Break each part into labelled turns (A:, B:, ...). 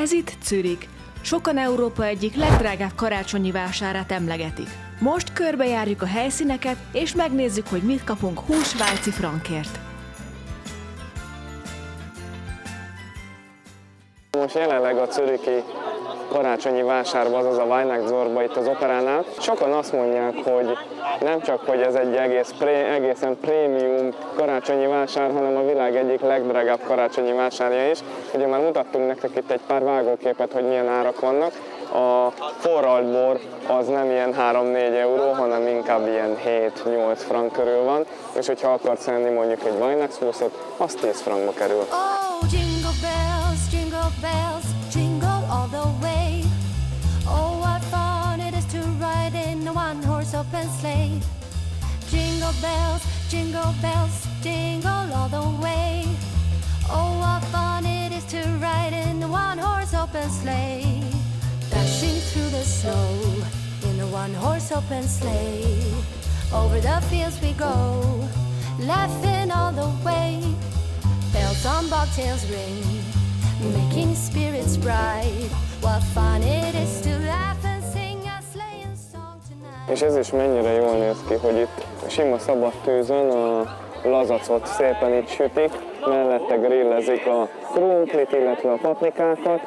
A: Ez itt Zürich. Sokan Európa egyik legdrágább karácsonyi vásárát emlegetik. Most körbejárjuk a helyszíneket, és megnézzük, hogy mit kapunk 20 svájci frankért.
B: Most jelenleg a zürichi karácsonyi vásárban, azaz a Weihnachtsmarktban itt az Operánál. Sokan azt mondják, hogy nem csak, hogy ez egy egészen prémium karácsonyi vásár, hanem a világ egyik legdrágább karácsonyi vásárja is. Ugye már mutattunk nektek itt egy pár vágóképet, hogy milyen árak vannak. A forraltbor az nem ilyen 3-4 euró, hanem inkább ilyen 7-8 frank körül van. És hogyha akarsz enni mondjuk egy Weihnachtswurstot, az 10 frankba kerül.
C: Oh, jingle bells, jingle all the way. Oh, what fun it is to ride in a one-horse open sleigh. Jingle bells, jingle all the way. Oh, what fun it is to ride in a one-horse open sleigh. Dashing through the snow in a one-horse open sleigh. Over the fields we go, laughing all the way. Bells on bobtails ring, making spirits bright. What fun it is to laugh and sing a sleighing song tonight.
B: És ez is mennyire jól néz ki, hogy itt sima szabad tűzön a lazacot szépen itt sütik, mellette grillezik a krumplit, illetve a paprikákat.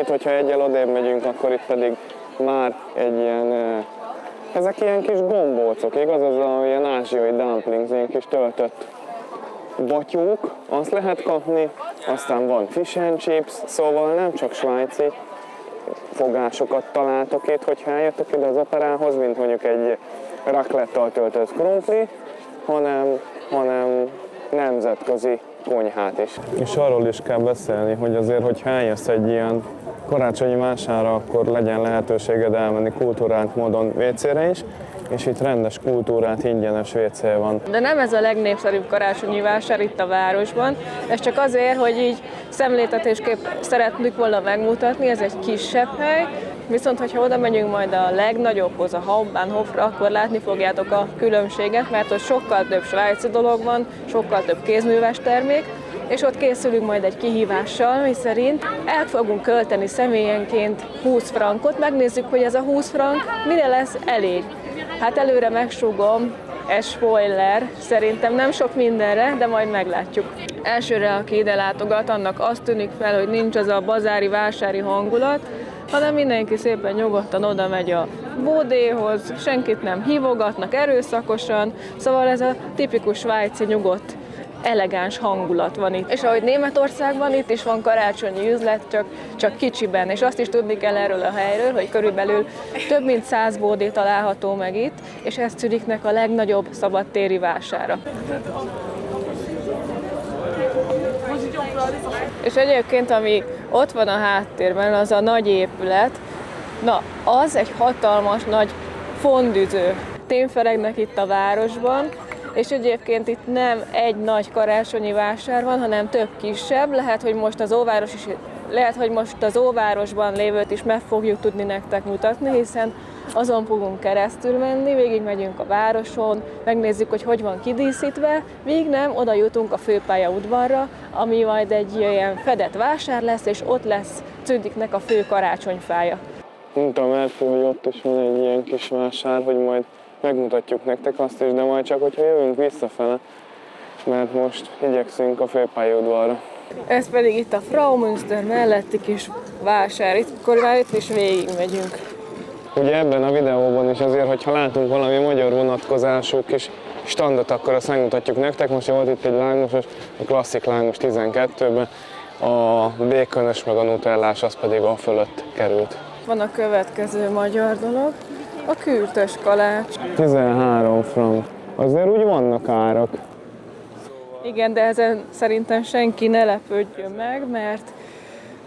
B: Itt, hogyha egyel odébb megyünk, akkor itt pedig már egy ilyen, ezek ilyen kis gombócok, igaz? Ez ilyen ázsiai dumplings, ilyen kis töltött batyúk, azt lehet kapni, aztán van fish and chips, szóval nem csak svájci fogásokat találtok itt, hogyha eljöttök ide az Operához, mint mondjuk egy raclettal töltött krumpli, hanem nemzetközi konyhát is. És arról is kell beszélni, hogy azért, hogyha eljössz egy ilyen karácsonyi vásárra, akkor legyen lehetőséged elmenni kultúrált módon WC-re is, és itt rendes kultúrát, ingyenes WC van.
D: De nem ez a legnépszerűbb karácsonyi vásár itt a városban, ez csak azért, hogy így szemléltetésképp szeretnük volna megmutatni, ez egy kisebb hely, viszont hogyha oda megyünk majd a legnagyobbhoz, a Hauptbahnhofra, akkor látni fogjátok a különbséget, mert ott sokkal több svájci dolog van, sokkal több kézműves termék, és ott készülünk majd egy kihívással, miszerint el fogunk költeni személyenként 20 frankot, megnézzük, hogy ez a 20 frank mire lesz elég. Hát előre megsúgom, ez spoiler, szerintem nem sok mindenre, de majd meglátjuk. Elsőre, aki ide látogat, annak azt tűnik fel, hogy nincs az a bazári, vásári hangulat, hanem mindenki szépen nyugodtan oda megy a bódéhoz, senkit nem hívogatnak erőszakosan, szóval ez a tipikus svájci nyugodt, elegáns hangulat van itt. És ahogy Németországban, itt is van karácsonyi üzlet, csak kicsiben, és azt is tudni kell erről a helyről, hogy körülbelül több mint 100 bódé található meg itt, és ez Zürichnek a legnagyobb szabadtéri vására. És egyébként, ami ott van a háttérben, az a nagy épület, na, az egy hatalmas nagy fondüző. Témferegnek itt a városban, és egyébként itt nem egy nagy karácsonyi vásár van, hanem több kisebb. Lehet, hogy most az óvárosban lévőt is meg fogjuk tudni nektek mutatni, hiszen azon fogunk keresztül menni, végig megyünk a városon, megnézzük, hogy van kidíszítve, míg nem, oda jutunk a főpályaudvarra, ami majd egy ilyen fedett vásár lesz, és ott lesz Zürichnek a fő karácsonyfája.
B: Mondtam el, hogy ott is van egy ilyen kis vásár, hogy majd megmutatjuk nektek azt is, de majd csak, hogyha jövünk visszafele, mert most igyekszünk a főpályaudvarra.
D: Ez pedig itt a Fraumünster melletti kis vásár, akkor már itt is végigmegyünk.
B: Ugye ebben a videóban is azért, hogyha látunk valami magyar vonatkozású kis standot, akkor azt megmutatjuk nektek. Most volt itt egy lángos, a klasszik lángos 12-ben, a békönös meg a nutellás, az pedig a fölött került.
D: Van a következő magyar dolog, a kürtös kalács.
B: 13 frank. Azért úgy vannak árak.
D: Igen, de ezen szerintem senki ne lepődjön meg, mert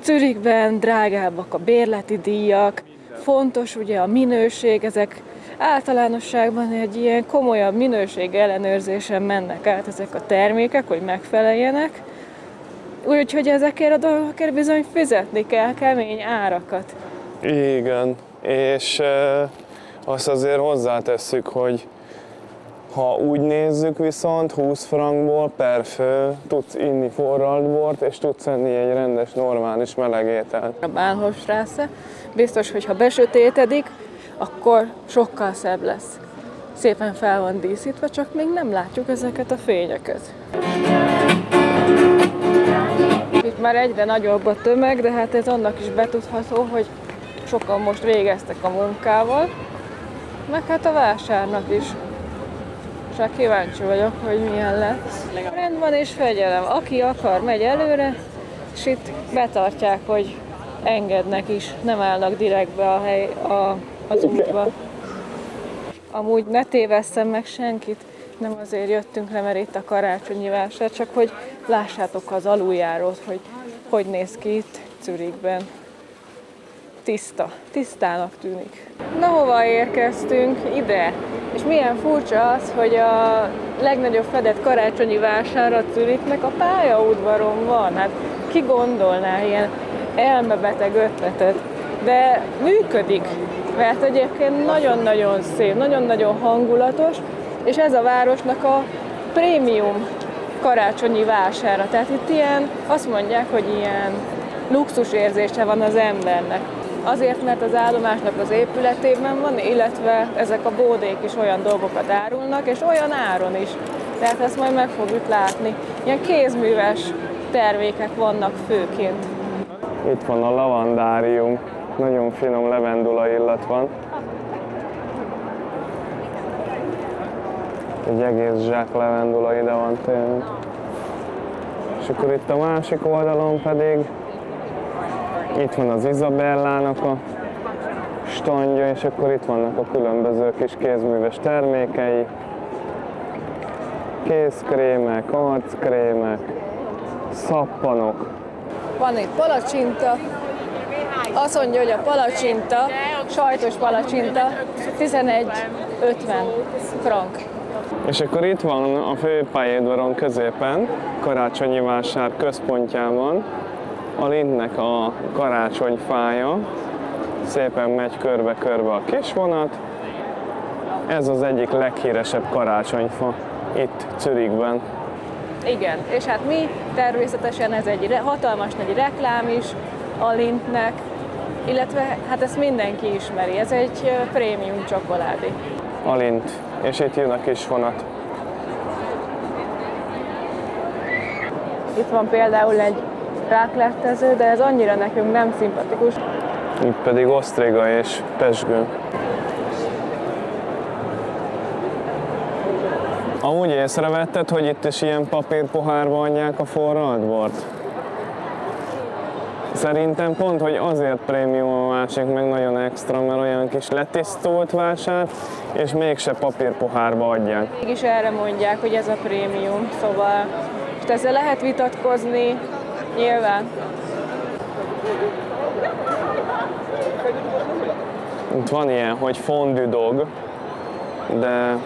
D: Zürichben drágábbak a bérleti díjak, fontos ugye a minőség, ezek általánosságban egy ilyen komolyabb minőség ellenőrzésen mennek át ezek a termékek, hogy megfeleljenek. Úgyhogy ezekért a dolgokért bizony fizetni kell kemény árakat.
B: Igen, és azt azért hozzátesszük, hogy Ha úgy nézzük viszont 20 frankból per fő tudsz inni forralt bort, és tudsz enni egy rendes, normális meleg ételt.
D: A Bahnhofstraße biztos, hogy ha besötétedik, akkor sokkal szebb lesz. Szépen fel van díszítve, csak még nem látjuk ezeket a fényeket. Itt már egyre nagyobb a tömeg, de hát ez annak is betudható, hogy sokan most végeztek a munkával, meg hát a vásárnak is. Csak kíváncsi vagyok, hogy milyen lesz. Rend van és fegyelem. Aki akar, megy előre, és itt betartják, hogy engednek is, nem állnak direktbe az útba. Amúgy ne tévesszem meg senkit, nem azért jöttünk le, mert itt a karácsonyi vásár, csak hogy lássátok az aluljárót, hogy néz ki itt Zürichben. Tisztának tűnik. Na, hova érkeztünk? Ide. És milyen furcsa az, hogy a legnagyobb fedett karácsonyi vásár a Zürichnek a pályaudvaron van. Hát ki gondolná ilyen elmebeteg ötletet? De működik, mert egyébként nagyon-nagyon szép, nagyon-nagyon hangulatos, és ez a városnak a prémium karácsonyi vására. Tehát itt ilyen, azt mondják, hogy ilyen luxusérzése van az embernek. Azért, mert az állomásnak az épületében van, illetve ezek a bódék is olyan dolgokat árulnak, és olyan áron is. Tehát ezt majd meg fogjuk látni. Ilyen kézműves termékek vannak főként.
B: Itt van a lavandárium, nagyon finom levendula illat van. Egy egész zsák levendula ide van tényleg. És akkor itt a másik oldalon pedig itt van az Izabellának a standja, és akkor itt vannak a különböző kis kézműves termékei. Kézkrémek, arckrémek, szappanok.
D: Van itt palacsinta. Azt mondja, hogy a palacsinta, sajtos palacsinta 11,50 frank.
B: És akkor itt van a főpályaudvaron középen, karácsonyi vásár központjában, a Lindnek a karácsonyfája, szépen megy körbe-körbe a kis vonat. Ez az egyik leghíresebb karácsonyfa itt Zürichben.
D: Igen, és hát mi természetesen ez egy hatalmas nagy reklám is a Lindnek, illetve hát ezt mindenki ismeri, ez egy prémium csokoládé.
B: A Lind, és itt jön a kis vonat.
D: Itt van például egy ráklettező, de ez annyira nekünk nem szimpatikus.
B: Itt pedig osztriga és pezsgő. Amúgy észrevetted, hogy itt is ilyen papírpohárba adják a forralt bort? Szerintem pont, hogy azért prémium a másik, meg nagyon extra, mert olyan kis letisztult vásár, és mégse papírpohárba adják.
D: Mégis erre mondják, hogy ez a prémium, szóval és ezzel lehet vitatkozni, nyilván.
B: Itt van ilyen, hogy fondue dog, de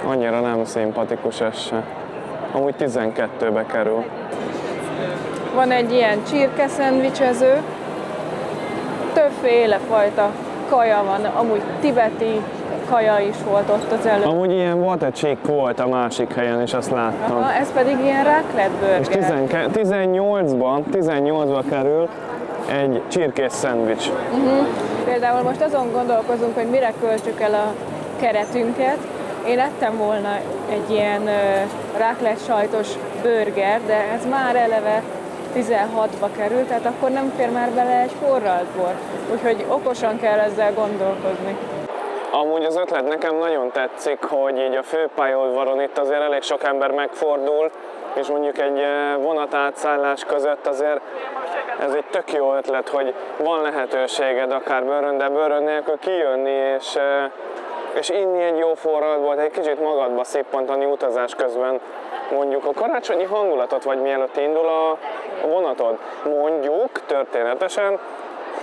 B: annyira nem szimpatikus ez se. Amúgy 12-be kerül.
D: Van egy ilyen csirke szendvicsező, többféle fajta kaja van, amúgy tibeti kaja is volt ott az előtt.
B: Amúgy ilyen watercsik volt a másik helyen, és azt láttam.
D: Aha, ez pedig ilyen raclette
B: És
D: burger.
B: 18-ba kerül egy csirkés szendvics.
D: Például most azon gondolkozunk, hogy mire költsük el a keretünket. Én ettem volna egy ilyen raclette sajtos burger, de ez már eleve 16-ba kerül, tehát akkor nem fér már bele egy forralt bor. Úgyhogy okosan kell ezzel gondolkozni.
B: Amúgy az ötlet nekem nagyon tetszik, hogy így a főpályaudvaron itt azért elég sok ember megfordul, és mondjuk egy vonatátszállás között azért ez egy tök jó ötlet, hogy van lehetőséged akár bőrön, de bőrön nélkül kijönni, és inni egy jó forralt bort, egy kicsit magadba szippantani utazás közben. Mondjuk a karácsonyi hangulatot, vagy mielőtt indul a vonatod, mondjuk történetesen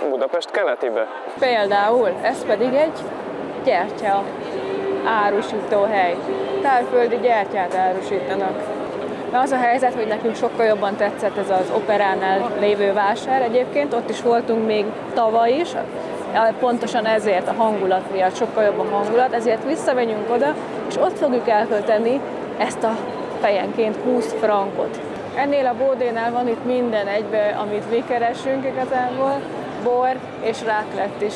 B: Budapest keletibe.
D: Például ez pedig egy gyertya árusító hely. Távföldi gyertyát árusítanak. Na az a helyzet, hogy nekünk sokkal jobban tetszett ez az Operánál lévő vásár egyébként, ott is voltunk még tavaly is, pontosan ezért a hangulat miatt, sokkal jobb a hangulat, ezért visszamegyünk oda, és ott fogjuk elkölteni ezt a fejenként 20 frankot. Ennél a bódénál van itt minden egybe, amit mi keresünk igazából, bor és ráklett is.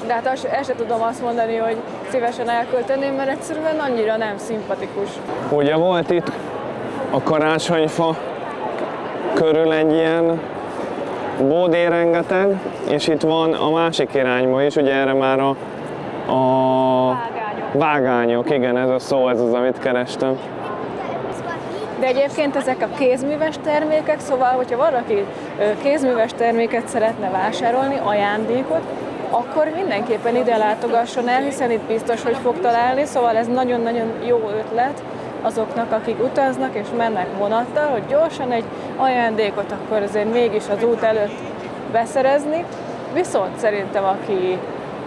D: De hát ezt sem tudom azt mondani, hogy szívesen elkölteném, mert egyszerűen annyira nem szimpatikus.
B: Ugye volt itt a karácsonyfa körül egy ilyen bódé rengeteg, és itt van a másik irányba is, ugye erre már a vágányok, igen, ez a szó, ez az, amit kerestem.
D: De egyébként ezek a kézműves termékek, szóval, hogyha valaki kézműves terméket szeretne vásárolni, ajándékot, akkor mindenképpen ide látogasson el, hiszen itt biztos, hogy fog találni, szóval ez nagyon-nagyon jó ötlet azoknak, akik utaznak és mennek vonattal, hogy gyorsan egy ajándékot akkor azért mégis az út előtt beszerezni. Viszont szerintem, aki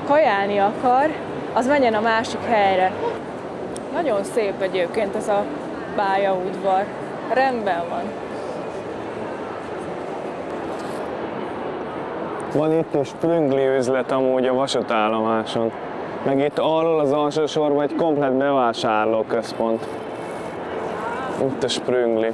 D: kajálni akar, az menjen a másik helyre. Nagyon szép egyébként ez a pályaudvar. Rendben van.
B: Van itt is prüngli üzlet amúgy a vasútállomáson. Meg itt alul az alsó sorban egy komplett bevásárlóközpont. Itt a sprüngli.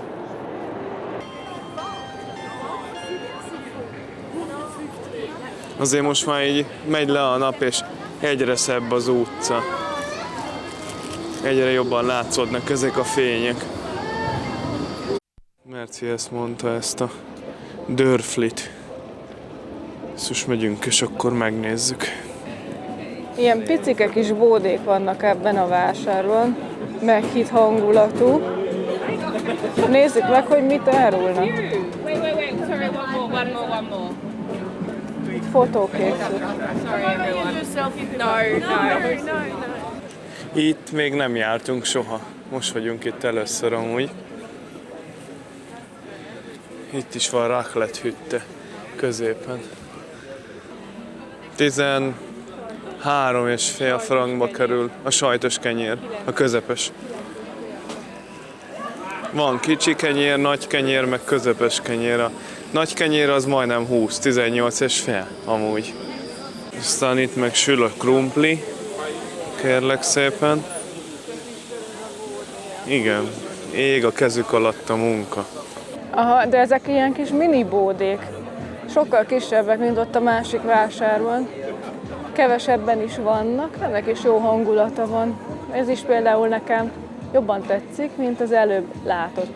B: Azért most már így megy le a nap, és egyre szebb az utca. Egyre jobban látszódnak ezek a fények. Merci ezt mondta, ezt a Dörflit. Ezt most megyünk, és akkor megnézzük.
D: Ilyen picike kis bódék vannak ebben a vásárban, meghitt hangulatú. Nézzük meg, hogy mit árulnak. Fotókészült.
B: Itt még nem jártunk soha. Most vagyunk itt először amúgy. Itt is van raclette hütte középen. 13,5 frankba kerül a sajtos kenyér, a közepes. Van kicsi kenyér, nagy kenyér, meg közepes kenyér. A nagy kenyér az majdnem 20, 18,5 amúgy. Aztán itt meg sül a krumpli, kérlek szépen. Igen, ég a kezük alatt a munka.
D: Aha, de ezek ilyen kis mini bódék. Sokkal kisebbek, mint ott a másik vásárban. Kevesebben is vannak, ennek is jó hangulata van. Ez is például nekem jobban tetszik, mint az előbb látott.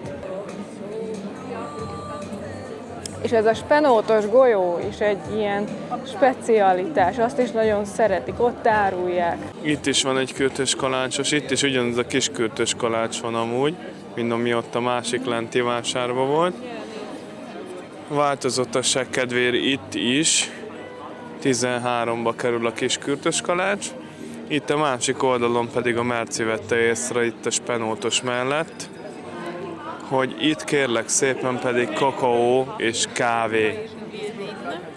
D: És ez a spenótos golyó is egy ilyen specialitás, azt is nagyon szeretik, ott árulják.
B: Itt is van egy kürtös kalácsos, itt is ugyanaz a kis kürtös kalács van amúgy, mint ami ott a másik lenti vásárban volt. Változatosság kedvéért itt is 13-ba kerül a kis kürtös kalács. Itt a másik oldalon pedig a Merci vette észre, itt a spenótos mellett, hogy itt kérlek szépen pedig kakaó és kávé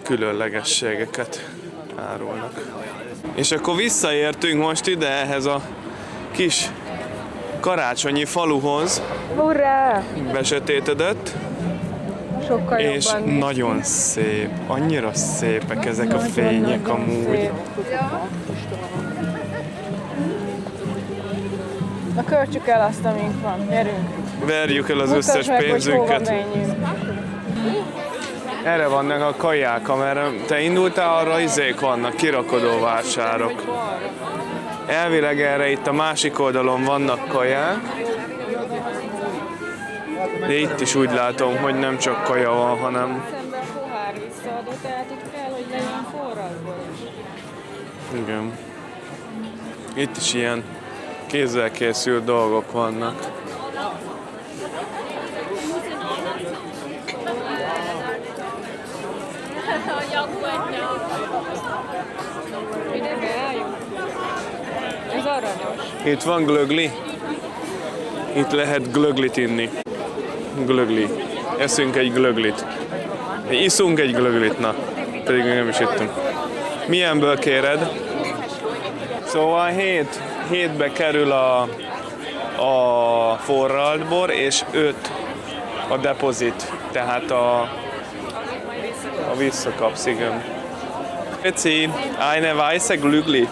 B: különlegességeket árulnak. És akkor visszaértünk most ide ehhez a kis karácsonyi faluhoz.
D: Hurrá!
B: Besötétedett.
D: Sokkal
B: És
D: jobban.
B: nagyon szép, annyira szépek ezek a fények amúgy.
D: Szép. Na költsük el azt, amink van, gyerünk.
B: Verjük el az
D: Mutasd
B: összes
D: meg, hogy hova
B: pénzünket.
D: menjünk.
B: Erre vannak a kaják, amerre te indultál, arra izék vannak, kirakodó vásárok. Elvileg erre itt a másik oldalon vannak kaják, de itt is úgy látom, hogy nem csak kaja van, hanem...
D: Szemben pohár visszaadó, tehát itt kell, hogy legyen forradból is.
B: Igen. Itt is ilyen kézzel készült dolgok vannak.
D: Ide beálljunk? Ez aranyos.
B: Itt van glögli. Itt lehet glöglit inni. Glögli. Eszünk egy glöglit. Iszunk egy glöglit, na. Pedig még nem is ittunk. Milyenből kéred? Szóval 7-be kerül a forralt bor, és 5 a depozit. Tehát a visszakapsz, igen. Grüezi, eine weiße Glügli,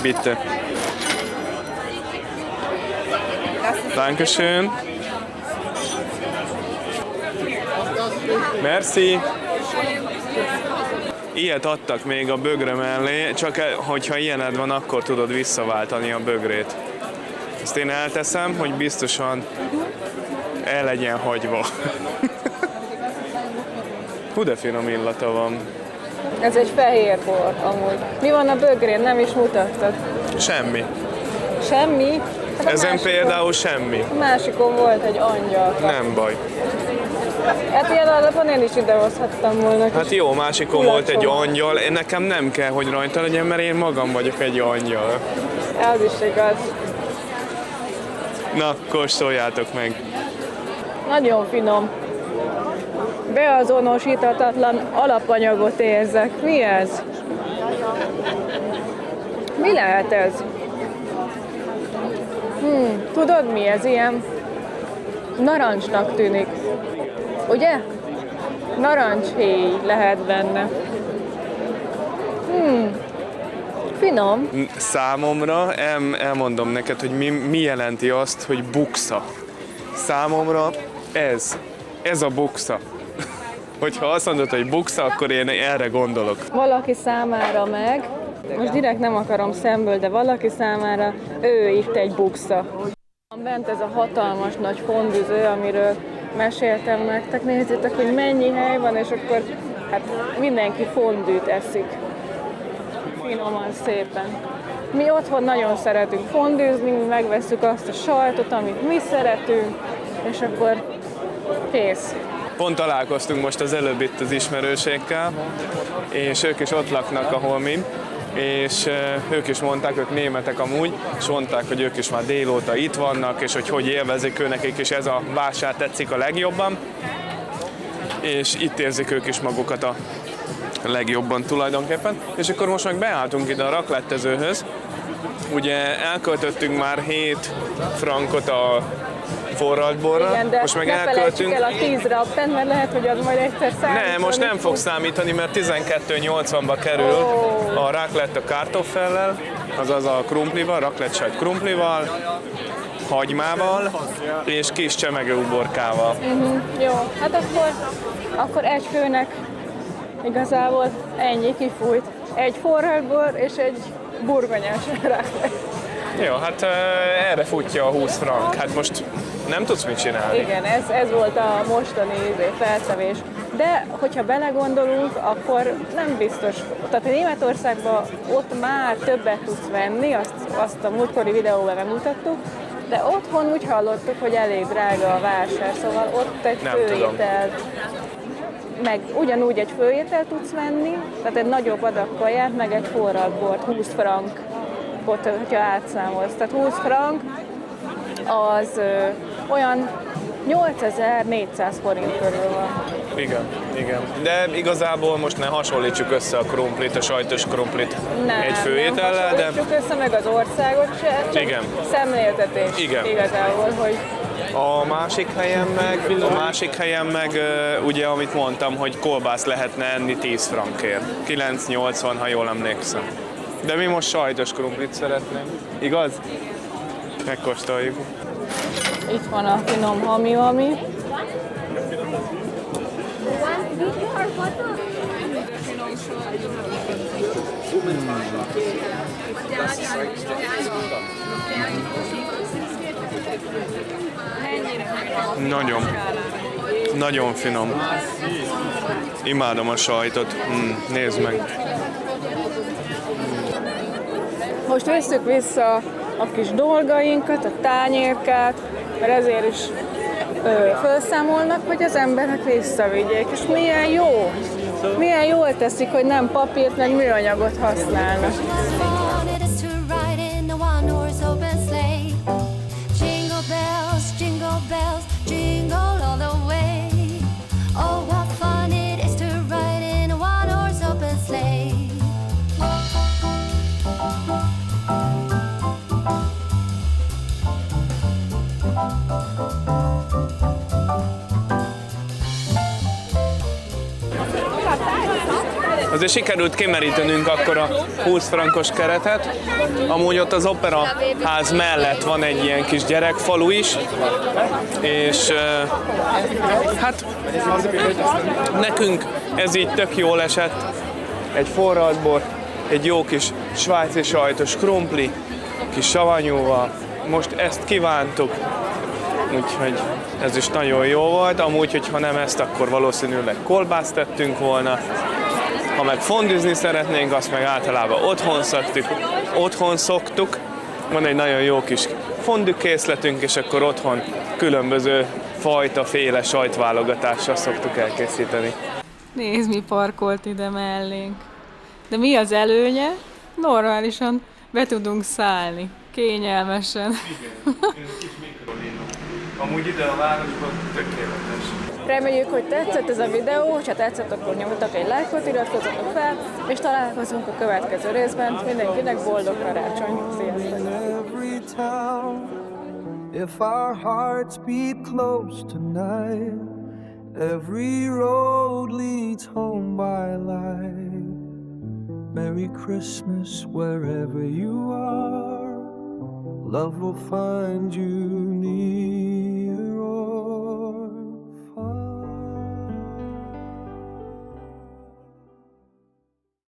B: bitte. Dankeschön. Merci. Ilyet adtak még a bögre mellé, csak hogyha ilyened van, akkor tudod visszaváltani a bögrét. Ezt én elteszem, hogy biztosan el legyen hagyva. Hú, de finom illata van.
D: Ez egy fehér bor amúgy. Mi van a bögrén? Nem is mutattad.
B: Semmi.
D: Semmi? Hát a
B: Ezen
D: másikon-
B: például semmi.
D: A másikon volt egy angyal.
B: Nem baj.
D: Hát ilyen alapon én is idehozhattam volna.
B: Hát jó, másikon volt egy
D: Kulacsom.
B: angyal. Nekem nem kell, hogy rajta legyen, mert én magam vagyok egy angyal.
D: Ez is igaz.
B: Na, kóstoljátok meg.
D: Nagyon finom. Beazonosíthatatlan alapanyagot érzek. Mi ez? Mi lehet ez? Tudod mi ez? Ilyen narancsnak tűnik. Ugye? Narancshéj lehet benne. Finom.
B: Számomra, elmondom neked, hogy mi jelenti azt, hogy buksa. Számomra ez a buksa. Hogyha azt mondod, hogy buksa, akkor én erre gondolok.
D: Valaki számára meg, most direkt nem akarom szemből, de valaki számára ő itt egy buksa. Bent ez a hatalmas nagy fondüző, amiről meséltem nektek. Nézzétek, hogy mennyi hely van, és akkor hát mindenki fondűt eszik. Finoman, szépen. Mi otthon nagyon szeretünk fondűzni, mi megvesszük azt a sajtot, amit mi szeretünk, és akkor kész.
B: Pont találkoztunk most az előbb itt az ismerőségkel, és ők is ott laknak, ahol mi, és ők is mondták, ők németek amúgy, és mondták, hogy ők is már délóta itt vannak, és hogy élvezik nekik, és ez a vásár tetszik a legjobban, és itt érzik ők is magukat a legjobban tulajdonképpen. És akkor most meg beálltunk ide a raclettezőhöz, ugye elköltöttünk már 7 frankot a forralt borra,
D: Igen, de
B: most meg
D: ne felejtsük
B: elköltünk.
D: el a 10 raptent, mert lehet, hogy az majd egyszer számítani.
B: Nem, most nem fog számítani, mert 12,80-ba kerül a raclette a kartoffellel, azaz a krumplival, raclette sajt krumplival, hagymával és kis csemegő uborkával.
D: Jó, hát akkor egy főnek igazából ennyi kifújt. Egy forralt bor és egy burgonyás raclette.
B: Jó, hát erre futja a 20 frank. Hát most nem tudsz mit csinálni.
D: Igen, ez volt a mostani felszevés. De hogyha belegondolunk, akkor nem biztos. Tehát Németországban ott már többet tudsz venni, azt a múltkori videóban megmutattuk, de otthon úgy hallottuk, hogy elég drága a vásár, szóval ott egy
B: Nem tudom.
D: főétel, meg ugyanúgy egy főétel tudsz venni, tehát egy nagyobb adag kaját, meg egy forralt bort, 20 frank, hogyha átszámolsz. Tehát 20 frank az olyan 8400 forint körül van.
B: Igen, igen. De igazából most ne hasonlítsuk össze a krumplit, a sajtos krumplit egy főétellel, de
D: Nem össze meg az országot se, csak
B: Igen.
D: szemléltetés
B: Igen.
D: igazából, hogy
B: a másik helyen meg ugye, amit mondtam, hogy kolbászt lehetne enni 10 frankért. 9,80, ha jól emlékszem. De mi most sajtos krumplit szeretnénk. Igaz? Megkóstoljuk.
D: itt van a finom hami-hami.
B: Nagyon. Nagyon finom. Imádom a sajtot. Nézd meg.
D: Most visszük vissza a kis dolgainkat, a tányérkát, mert ezért is felszámolnak, hogy az emberek visszavigyék. És milyen jól teszik, hogy nem papírt, meg műanyagot használnak.
C: fun it is to ride in a one-horse open sleigh. Jingle bells, jingle all the way. Oh, what fun it is to ride in a one-horse open sleigh.
B: azért sikerült kimerítenünk akkor a 20 frankos keretet. Amúgy ott az operaház mellett van egy ilyen kis gyerekfalu is, és hát nekünk ez így tök jól esett. Egy forralt bor, egy jó kis svájci sajtos krumpli, kis savanyúval. Most ezt kívántuk, úgyhogy ez is nagyon jó volt. Amúgy, hogyha nem ezt, akkor valószínűleg kolbászt tettünk volna. Ha meg fondüzni szeretnénk, azt meg általában otthon szoktuk. Van egy nagyon jó kis fondükészletünk, és akkor otthon különböző fajta, féle sajtválogatással szoktuk elkészíteni.
D: Nézd, mi parkolt ide mellénk. De mi az előnye? Normálisan be tudunk szállni. Kényelmesen.
B: Amúgy ide a városban tökéletes.
D: Reméljük, hogy tetszett ez a videó, ha tetszett, akkor nyomjatok egy lájkot, iratkozzatok fel, és találkozunk a következő részben. Mindenkinek boldog karácsony! Sziasztok!
E: If our hearts beat close tonight, every road leads home by light. Merry Christmas wherever you are, love will find you near.